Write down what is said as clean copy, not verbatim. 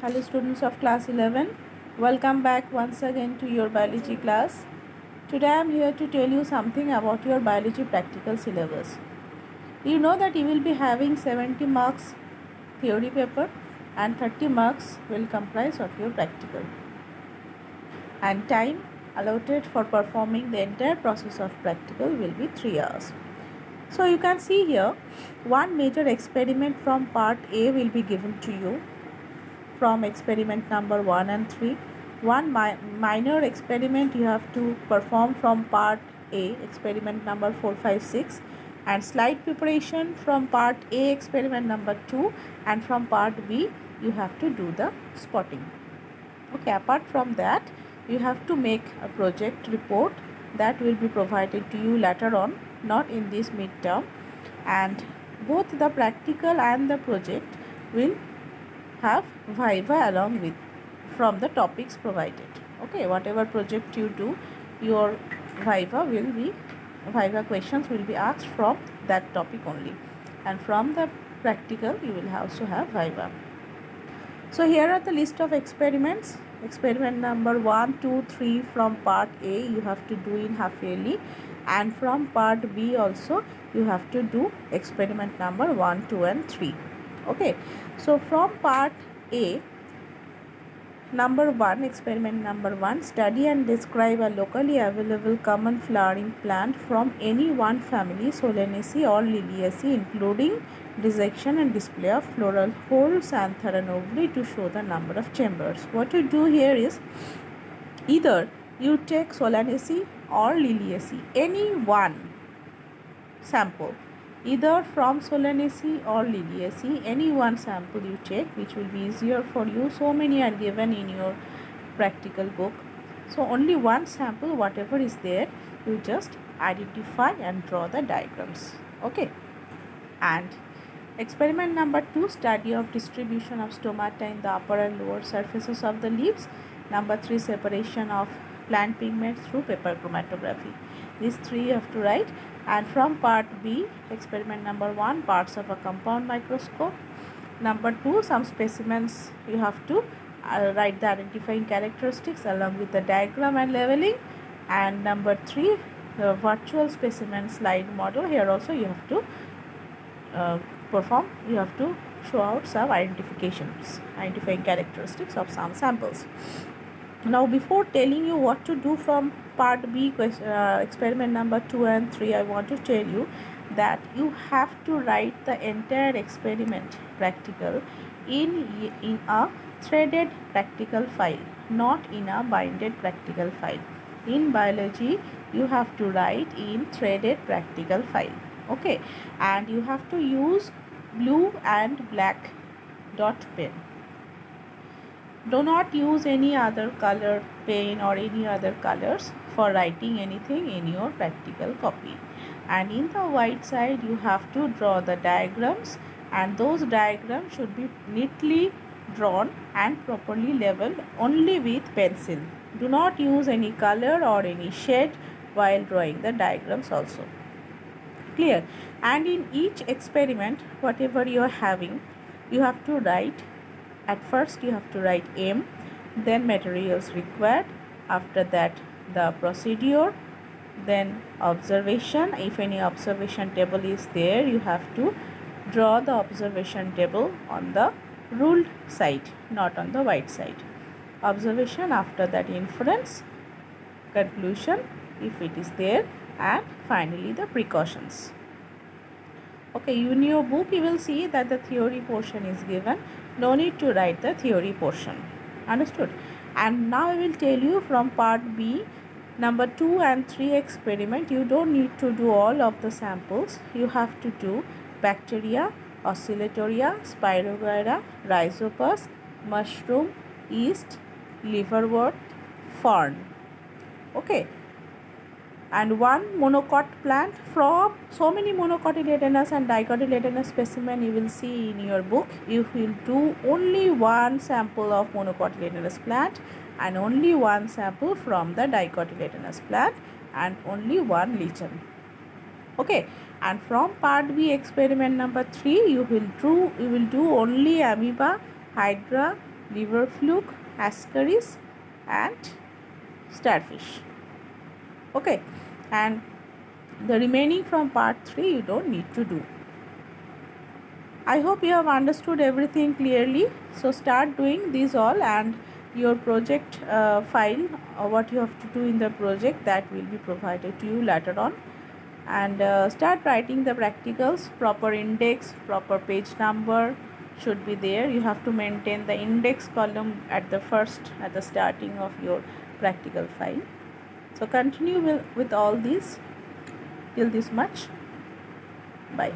Hello students of class 11, welcome back once again to your biology class. Today I am here to tell you something about your biology practical syllabus. You know that you will be having 70 marks theory paper and 30 marks will comprise of your practical, and time allotted for performing the entire process of practical will be 3 hours. So you can see here one major experiment from part A will be given to you from experiment number 1 and 3. One minor experiment you have to perform from part A, experiment number 4, 5, 6, and slide preparation from part A, experiment number 2, and from part B you have to do the spotting. Okay, apart from that you have to make a project report that will be provided to you later on, not in this midterm, and both the practical and the project will have viva along with from the topics provided. Okay, whatever project you do, your viva questions will be asked from that topic only, and from the practical you will also have viva. So here are the list of experiments. Experiment number 1, 2, 3 from part A you have to do in half yearly, and from part B also you have to do experiment number 1, 2 and 3. Okay, so from part A, number 1, experiment number 1, study and describe a locally available common flowering plant from any one family, Solanaceae or Liliaceae, including dissection and display of floral whorls, anther and ovary to show the number of chambers. What you do here is either you take Solanaceae or Liliaceae, any one sample, either from Solanaceae or Liliaceae, any one sample you take, which will be easier for you. So many are given in your practical book, so only one sample, whatever is there, you just identify and draw the diagrams. Okay, and experiment number 2, study of distribution of stomata in the upper and lower surfaces of the leaves. Number 3, separation of plant pigments through paper chromatography. These 3 you have to write. And from part B, experiment number 1, parts of a compound microscope. Number 2, some specimens you have to write the identifying characteristics along with the diagram and leveling. And number 3, the virtual specimen slide model. Here also you have to you have to show out some identifying characteristics of some samples. Now before telling you what to do from part B, experiment number 2 and 3, I want to tell you that you have to write the entire experiment practical in a threaded practical file, not in a binded practical file. In biology you have to write in threaded practical file. Okay, and you have to use blue and black dot pen. Do not use any other color pen or any other colors for writing anything in your practical copy. And in the white side you have to draw the diagrams, and those diagrams should be neatly drawn and properly labeled only with pencil. Do not use any color or any shade while drawing the diagrams also. Clear? And in each experiment, whatever you are having, you have to write, at first you have to write M, then materials required, after that the procedure, then observation. If any observation table is there, you have to draw the observation table on the ruled side, not on the white side. Observation, after that inference, conclusion if it is there, and finally the precautions. Okay, in your book you will see that the theory portion is given. No need to write the theory portion. Understood? And now I will tell you from part B, number 2 and 3 experiment. You don't need to do all of the samples. You have to do bacteria, oscillatoria, spirogyra, rhizopus, mushroom, yeast, liverwort, fern. Okay, and one monocot plant. From so many monocotyledonous and dicotyledonous specimen you will see in your book, you will do only one sample of monocotyledonous plant and only one sample from the dicotyledonous plant and only one lichen. Okay, and from part B, experiment number 3, you will do only amoeba, hydra, liver fluke, ascaris, and starfish. Okay, and the remaining from part 3 you don't need to do. I hope you have understood everything clearly. So start doing these all, and your project file, what you have to do in the project, that will be provided to you later on. And start writing the practicals. Proper index, proper page number should be there. You have to maintain the index column at the starting of your practical file. So continue with all these till this much. Bye.